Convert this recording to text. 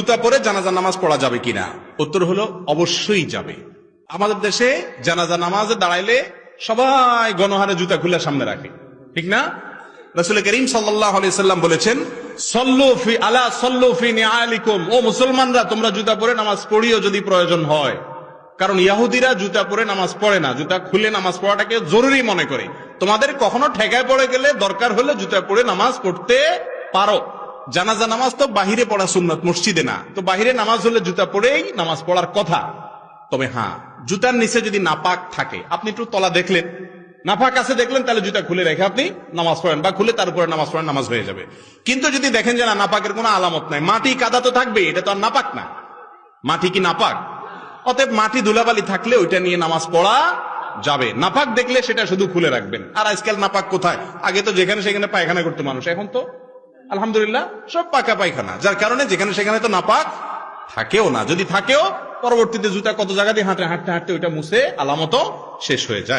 জুতা পরে জানাজা নামাজ পড়া যাবে কিনা? উত্তর হলো অবশ্যই যাবে। আমাদের দেশে জানাজা নামাজে দাঁড়াইলে সবাই গণহারে জুতা খুলে সামনে রাখে, ঠিক না? রাসূল করিম সাল্লাল্লাহু আলাইহি সাল্লাম বলেছেন, সল্লু ফি আলা সল্লু ফি নিআলিকুম, ও মুসলমানরা তোমরা জুতা পরে নামাজ পড়িও যদি প্রয়োজন হয়। কারণ ইহুদিরা জুতা পরে নামাজ পড়ে না, জুতা খুলে নামাজ পড়াটাকে জরুরি মনে করে। তোমাদের কখনো ঠেকায় পড়ে গেলে দরকার হলে জুতা পরে নামাজ পড়তে পারো। জানাজা নামাজ তো বাহিরে পড়া সুন্নত, মসজিদে না। তো বাহিরে নামাজ হলে জুতা পরেই নামাজ পড়ার কথা। তবে হ্যাঁ, জুতার নিচে যদি নাপাক থাকে, আপনি একটু তলা দেখলেন, নাপাক আছে দেখলেন, তাহলে জুতা খুলে রেখে আপনি নামাজ পড়েন, বা খুলে তার উপরে নামাজ পড়েন, নামাজ হয়ে যাবে। কিন্তু যদি দেখেন যে না, নাপাকের কোনো আলামত নাই, মাটি কাদা তো থাকবে, এটা তো আর নাপাক না। মাটি কি নাপাক? অতএব মাটি ধুলাবালি থাকলে ওইটা নিয়ে নামাজ পড়া যাবে। নাপাক দেখলে সেটা শুধু খুলে রাখবেন। আর আজকাল নাপাক কোথায়? আগে তো যেখানে সেখানে পায়খানা করতো মানুষ, এখন তো আলহামদুলিল্লাহ সব পাকা পায়খানা, যার কারণে যেখানে সেখানে তো নাপাক থাকেও না। যদি থাকেও, পরবর্তীতে জুতা কত জায়গা দিয়ে হাঁটতে হাঁটতে হাঁটতে ওইটা মুছে আলামত শেষ হয়ে যায়।